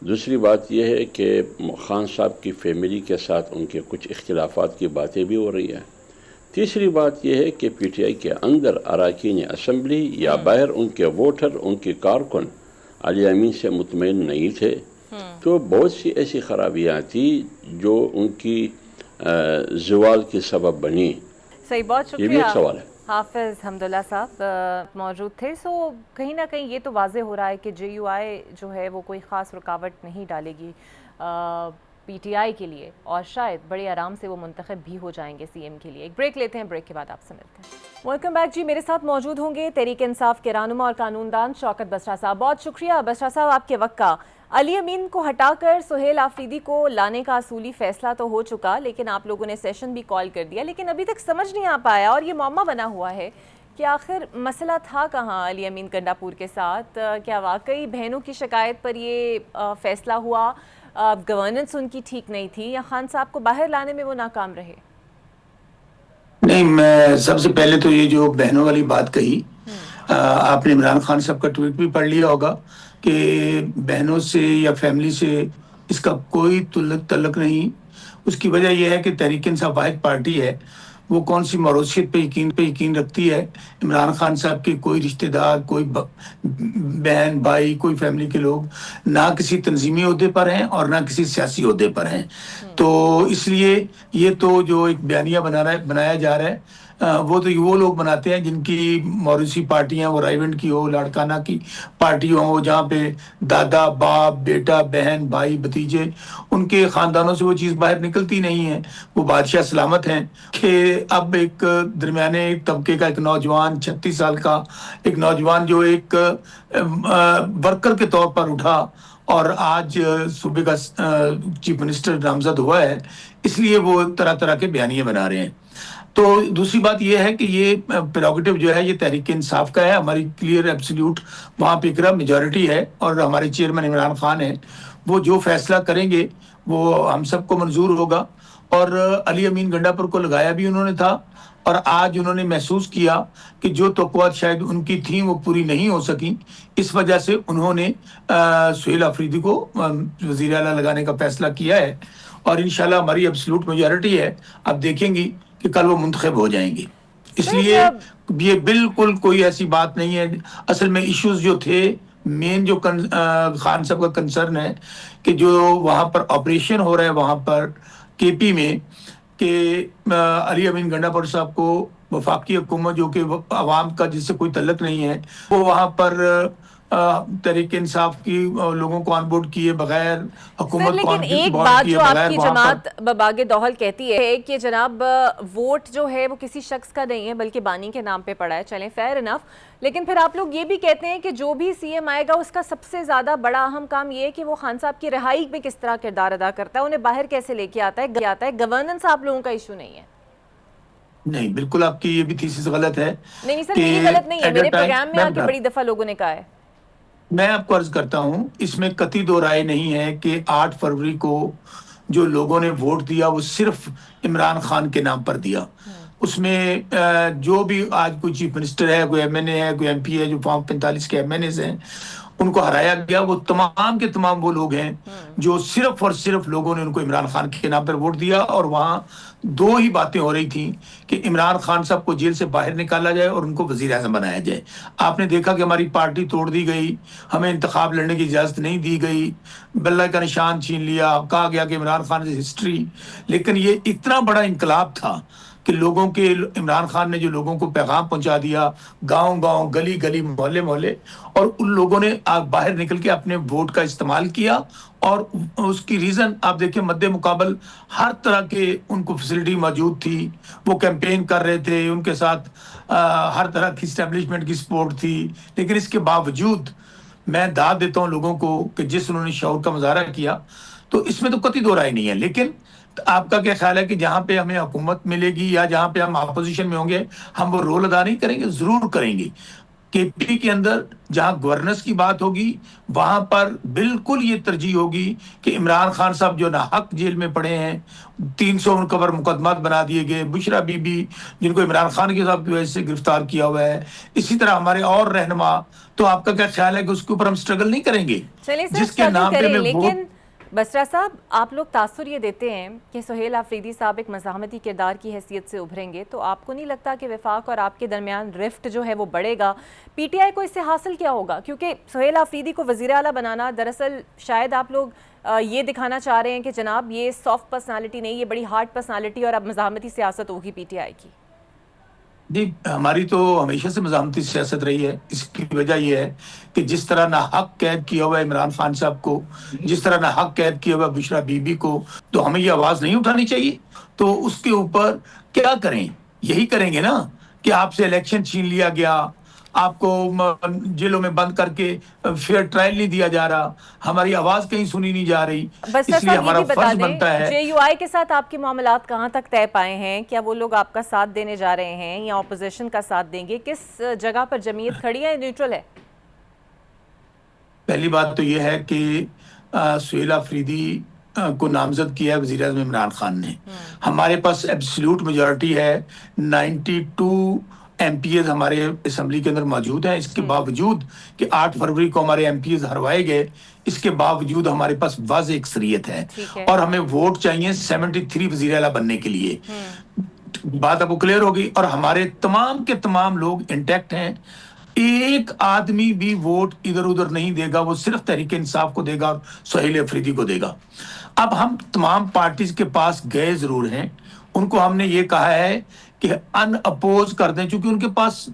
دوسری بات یہ ہے کہ خان صاحب کی فیملی کے ساتھ ان کے کچھ اختلافات کی باتیں بھی ہو رہی ہیں. تیسری بات یہ ہے کہ پی ٹی آئی کے اندر اراکین اسمبلی یا باہر ان کے ووٹر ان کے کارکن علی امین سے مطمئن نہیں تھے. تو بہت سی ایسی خرابیاں تھیں جو ان کی زوال کی سبب بنی. صحیح، بہت شکریہ. یہ بھی ایک سوال ہے. حافظ حمداللہ صاحب موجود تھے. سو کہیں نہ کہیں یہ تو واضح ہو رہا ہے کہ جے یو آئی جو ہے وہ کوئی خاص رکاوٹ نہیں ڈالے گی پی ٹی آئی کے لیے، اور شاید بڑے آرام سے وہ منتخب بھی ہو جائیں گے سی ایم کے لیے. ایک بریک لیتے ہیں، بریک کے بعد آپ سے ملتے ہیں. ویلکم بیک جی. میرے ساتھ موجود ہوں گے تحریک انصاف کے رہنما اور قانون دان شوکت بسرا صاحب. بہت شکریہ بسرا صاحب آپ کے وقت کا. علی امین کو ہٹا کر سہیل آفریدی کو لانے کا اصولی فیصلہ تو ہو چکا، لیکن آپ لوگوں نے سیشن بھی کال کر دیا، لیکن ابھی تک سمجھ نہیں آ پایا اور یہ معمہ بنا ہوا ہے کہ آخر مسئلہ تھا کہاں علی امین گنڈاپور کے ساتھ. کیا واقعی بہنوں کی شکایت پر یہ فیصلہ ہوا، گورننس ان کی ٹھیک نہیں تھی، یا خان صاحب کو باہر لانے میں وہ ناکام رہے؟ نہیں، میں سب سے پہلے تو یہ جو بہنوں والی بات کہی، آپ نے عمران خان صاحب کا ٹویٹ بھی پڑھ لیا ہوگا کہ بہنوں سے یا فیملی سے اس کا کوئی تعلق نہیں. اس کی وجہ یہ ہے کہ تحریک انصاف واحد پارٹی ہے، وہ کون سی موروثیت پہ یقین رکھتی ہے. عمران خان صاحب کے کوئی رشتہ دار، کوئی بہن بھائی، کوئی فیملی کے لوگ نہ کسی تنظیمی عہدے پر ہیں اور نہ کسی سیاسی عہدے پر ہیں. تو اس لیے یہ تو جو ایک بیانیہ بنایا جا رہا ہے وہ تو وہ لوگ بناتے ہیں جن کی موروثی پارٹیاں وہ رائیونٹ کی ہو، لاڑکانہ کی پارٹی ہو، جہاں پہ دادا باپ بیٹا بہن بھائی بھتیجے ان کے خاندانوں سے وہ چیز باہر نکلتی نہیں ہے. وہ بادشاہ سلامت ہیں کہ اب ایک درمیانے طبقے کا ایک نوجوان 36 سال کا ایک نوجوان جو ایک ورکر کے طور پر اٹھا اور آج صوبے کا چیف منسٹر نامزد ہوا ہے، اس لیے وہ طرح طرح کے بیانیے بنا رہے ہیں. تو دوسری بات یہ ہے کہ یہ پریروگیٹو جو ہے یہ تحریک انصاف کا ہے، ہماری کلیئر ایبسلیوٹ وہاں پہ اقرا میجورٹی ہے، اور ہمارے چیئرمین عمران خان ہیں، وہ جو فیصلہ کریں گے وہ ہم سب کو منظور ہوگا. اور علی امین گنڈا پر کو لگایا بھی انہوں نے تھا، اور آج انہوں نے محسوس کیا کہ جو توقعات شاید ان کی تھیں وہ پوری نہیں ہو سکیں، اس وجہ سے انہوں نے سہیل آفریدی کو وزیر اعلیٰ لگانے کا فیصلہ کیا ہے. اور انشاءاللہ ہماری ایبسلوٹ میجورٹی ہے، اب دیکھیں گی کہ کل وہ منتخب ہو جائیں گے. اس لیے یہ بالکل کوئی ایسی بات نہیں ہے. اصل میں ایشوز جو تھے، مین جو خان صاحب کا کنسرن ہے کہ جو وہاں پر آپریشن ہو رہا ہے وہاں پر کے پی میں، کہ علی امین گنڈا پر صاحب کو وفاقی حکومت جو کہ عوام کا جس سے کوئی تعلق نہیں ہے، وہ وہاں پر تحریک انصاف کی لوگوں کو آن بورڈ کیے بغیر، حکومت کو لیکن ایک آن بات کیے جو آپ بغیر کی وہاں پر. جماعت بباغ دوحل کہتی ہے کہ جناب ووٹ جو ہے وہ کسی شخص کا نہیں ہے بلکہ بانی کے نام پہ پڑا ہے. چلیں فیئر انف، لیکن پھر آپ لوگ یہ بھی کہتے ہیں کہ جو بھی سی ایم آئے گا اس کا سب سے زیادہ بڑا اہم کام یہ ہے کہ وہ خان صاحب کی رہائی میں کس طرح کردار ادا کرتا ہے، انہیں باہر کیسے لے کے آتا ہے. گورننس آپ لوگوں کا ایشو نہیں ہے. نہیں، بالکل آپ کی یہ بھی تھیسس غلط ہے. نہیں سر، میری غلط نہیں ہے، میرے پروگرام میں آ کے بڑی دفعہ لوگوں نے کہا ہے. میں آپ کو عرض کرتا ہوں، اس میں قطعی دو رائے نہیں ہے کہ 8 فروری کو جو لوگوں نے ووٹ دیا وہ صرف عمران خان کے نام پر دیا. اس میں جو بھی آج کوئی چیف منسٹر ہے، کوئی ایم این اے ہے، کوئی ایم پی ہے، جو فارم 45 کے ایم این ایز ہیں، ان کو ہرایا گیا. وہ تمام کے تمام وہ لوگ ہیں جو صرف اور صرف لوگوں نے ان کو عمران خان کے نام پر ووٹ دیا. اور وہاں دو ہی باتیں ہو رہی تھیں کہ عمران خان صاحب کو جیل سے باہر نکالا جائے اور ان کو وزیر اعظم بنایا جائے. آپ نے دیکھا کہ ہماری پارٹی توڑ دی گئی، ہمیں انتخاب لڑنے کی اجازت نہیں دی گئی، بلہ کا نشان چھین لیا، کہا گیا کہ عمران خان از ہسٹری. لیکن یہ اتنا بڑا انقلاب تھا کہ لوگوں کے عمران خان نے جو لوگوں کو پیغام پہنچا دیا، گاؤں گاؤں، گلی گلی، محلے محلے، اور ان لوگوں نے باہر نکل کے اپنے ووٹ کا استعمال کیا. اور اس کی ریزن آپ دیکھیں، مد مقابل ہر طرح کے ان کو فیسلٹی موجود تھی، وہ کیمپین کر رہے تھے، ان کے ساتھ ہر طرح کی اسٹیبلشمنٹ کی سپورٹ تھی. لیکن اس کے باوجود میں داد دیتا ہوں لوگوں کو کہ جس انہوں نے شعور کا مظاہرہ کیا، تو اس میں تو قطعی دو رائے نہیں ہے. لیکن آپ کا کیا خیال ہے کہ جہاں پہ ہمیں حکومت ملے گی یا جہاں پہ ہم اپوزیشن میں ہوں گے، ہم وہ رول ادا نہیں کریں گے؟ ضرور کریں گے. کے پی کے اندر جہاں گورننس کی بات ہوگی، وہاں پر بالکل یہ ترجیح ہوگی کہ عمران خان صاحب جو ناحق جیل میں پڑے ہیں، 300 ان پر مقدمات بنا دیے گئے، بشرا بی بی جن کو عمران خان کے صاحب کی وجہ سے گرفتار کیا ہوا ہے، اسی طرح ہمارے اور رہنما. تو آپ کا کیا خیال ہے کہ اس کے اوپر ہم سٹرگل نہیں کریں گے؟ چلیے سر جس کے نام پہ کریں، ہمیں لیکن بسرا صاحب آپ لوگ تاثر یہ دیتے ہیں کہ سہیل آفریدی صاحب ایک مزاحمتی کردار کی حیثیت سے ابھریں گے، تو آپ کو نہیں لگتا کہ وفاق اور آپ کے درمیان رفٹ جو ہے وہ بڑھے گا؟ پی ٹی آئی کو اس سے حاصل کیا ہوگا؟ کیونکہ سہیل آفریدی کو وزیر اعلیٰ بنانا دراصل شاید آپ لوگ یہ دکھانا چاہ رہے ہیں کہ جناب یہ سافٹ پرسنالٹی نہیں، یہ بڑی ہارڈ پرسنالٹی، اور اب مزاحمتی سیاست ہوگی پی ٹی آئی کی. جی، ہماری تو ہمیشہ سے مزاحمتی سیاست رہی ہے. اس کی وجہ یہ ہے کہ جس طرح ناحق قید کیا ہوا ہے عمران خان صاحب کو، جس طرح ناحق قید کیا ہوا ہے بشرا بی بی کو، تو ہمیں یہ آواز نہیں اٹھانی چاہیے؟ تو اس کے اوپر کیا کریں؟ یہی کریں گے نا کہ آپ سے الیکشن چھین لیا گیا، آپ کو جیلوں میں بند کر کے فیئر ٹرائل نہیں دیا جا رہا، ہماری آواز کہیں سنی نہیں جا رہی. بسرا اس لیے صاحب یہ ہمارا بھی بتا فرض بنتا دیں، ہے. جے یو آئی کے ساتھ آپ کے معاملات کہاں تک طے پائے ہیں؟ کیا وہ لوگ آپ کا ساتھ دینے جا رہے ہیں یا اپوزیشن کا ساتھ دیں گے؟ کس جگہ پر جمعیت کھڑی ہے، نیوٹرل ہے؟ پہلی بات تو یہ ہے کہ سہیل آفریدی کو نامزد کیا ہے وزیر اعظم عمران خان نے. ہمارے پاس ایبسلیوٹ میجورٹی ہے، 92 ایم پی ایز ہمارے اسمبلی کے اندر موجود ہیں. اس کے باوجود کہ 8 فروری کو ہمارے ایم پی ایز ہروائے گئے، اس کے باوجود ہمارے پاس واضح اکثریت ہے، اور ہمیں ووٹ چاہیے 73 وزیر اعلیٰ بننے کے لیے. بات آپ کو کلیئر ہوگی. اور ہمارے تمام کے تمام لوگ انٹیکٹ ہیں. ایک آدمی بھی ووٹ ادھر ادھر نہیں دے گا، وہ صرف تحریک انصاف کو دے گا اور سہیل آفریدی کو دے گا. اب ہم تمام پارٹیز کے پاس گئے ضرور ہیں، ان کو ہم نے یہ کہا ہے کہ ان اپوز کر دیں، چونکہ ان کے پاس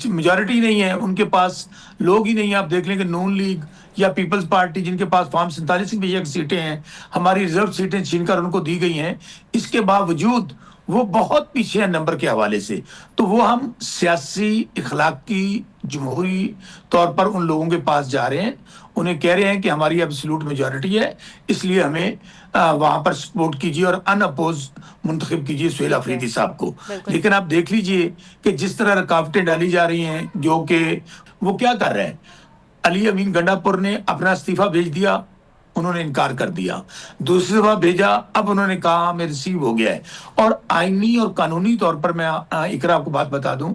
میجورٹی نہیں ہے، ان کے پاس لوگ ہی نہیں ہیں. آپ دیکھ لیں کہ نون لیگ یا پیپلز پارٹی جن کے پاس فارم 47 کی بھی ایک سیٹیں ہیں، ہماری ریزرو سیٹیں چھین کر ان کو دی گئی ہیں. اس کے باوجود وہ بہت پیچھے ہیں نمبر کے حوالے سے. تو وہ ہم سیاسی اخلاقی جمہوری طور پر ان لوگوں کے پاس جا رہے ہیں, انہیں کہہ رہے ہیں کہ ہماری ایبسولوٹ میجورٹی ہے, اس لیے ہمیں وہاں پر سپورٹ کیجیے اور ان اپوز منتخب کیجیے سہیل آفریدی صاحب کو. لیکن آپ دیکھ لیجئے کہ جس طرح رکاوٹیں ڈالی جا رہی ہیں, جو کہ وہ کیا کر رہے ہیں. علی امین گنڈا پور نے اپنا استعفیٰ بھیج دیا, انہوں نے انکار کر دیا. دوسری دفعہ بھیجا, اب انہوں نے کہا ہمیں ریسیو ہو گیا ہے. اور آئینی اور قانونی طور پر میں اقرا آپ کو بات بتا دوں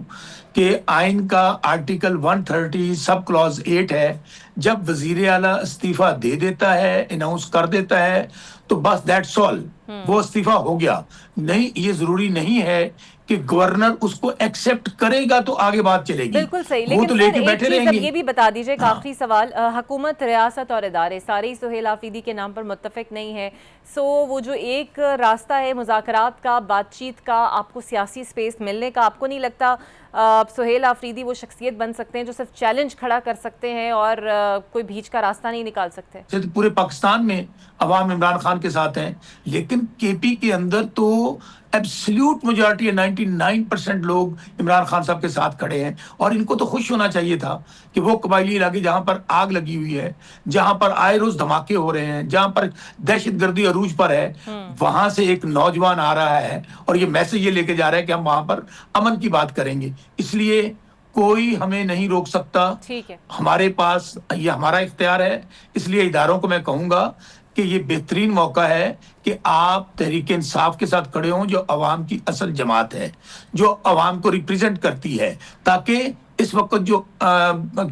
کہ آئین کا آرٹیکل 130 سب کلوز 8 ہے, جب وزیر اعلیٰ استعفیٰ دے دیتا ہے, اناؤنس کر دیتا ہے, تو بس دیٹس آل, وہ استعفیٰ ہو گیا. نہیں, یہ ضروری نہیں ہے کہ گورنر اس کو ایکسپٹ کرے گا تو آگے بات چلے گی. بالکل صحیح. وہ لیکن تو لے سر کے ایک بیٹھے چیز رہیں اب گے. یہ بھی بتا دیجئے, ایک آخری سوال, حکومت, ریاست اور ادارے سارے ہی سہیل آفریدی کے نام پر متفق نہیں ہے, سو وہ جو ایک راستہ ہے مذاکرات کا, بات چیت کا, آپ کو سیاسی سپیس ملنے کا, آپ کو نہیں لگتا سہیل آفریدی وہ شخصیت بن سکتے ہیں جو صرف چیلنج کھڑا کر سکتے ہیں اور کوئی بیچ کا راستہ نہیں نکال سکتے؟ پورے پاکستان میں عوام عمران خان کے ساتھ ہیں, لیکن کے پی کے اندر تو ایبسلیوٹ میجورٹی ہے, 99% لوگ عمران خان صاحب کے ساتھ کھڑے ہیں. اور ان کو تو خوش ہونا چاہیے تھا کہ وہ قبائلی علاقے جہاں پر آگ لگی ہوئی ہے, جہاں پر آئے روز دھماکے ہو رہے ہیں, جہاں پر دہشت گردی عروج پر ہے, وہاں سے ایک نوجوان آ رہا ہے اور یہ میسج یہ لے کے جا رہا ہے کہ ہم وہاں پر امن کی بات کریں گے. اس لیے کوئی ہمیں نہیں روک سکتا. ٹھیک ہے, ہمارے پاس یہ ہمارا اختیار ہے. اس لیے اداروں کو میں کہوں گا کہ یہ بہترین موقع ہے کہ آپ تحریک انصاف کے ساتھ کھڑے ہوں, جو عوام کی اصل جماعت ہے, جو عوام کو ریپریزنٹ کرتی ہے, تاکہ اس وقت جو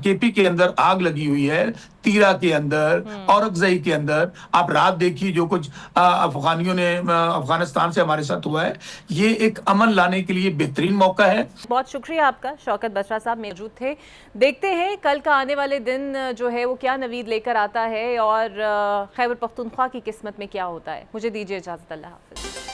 کے پی کے اندر آگ لگی ہوئی ہے, تیرا کے اندر, اورکزئی کے اندر, آپ رات دیکھیے جو کچھ افغانیوں نے افغانستان سے ہمارے ساتھ ہوا ہے, یہ ایک امن لانے کے لیے بہترین موقع ہے. بہت شکریہ آپ کا. شوکت بشرا صاحب موجود تھے. دیکھتے ہیں کل کا آنے والے دن جو ہے وہ کیا نوید لے کر آتا ہے اور خیبر پختونخوا کی قسمت میں کیا ہوتا ہے. مجھے دیجیے اجازت, اللہ حافظ.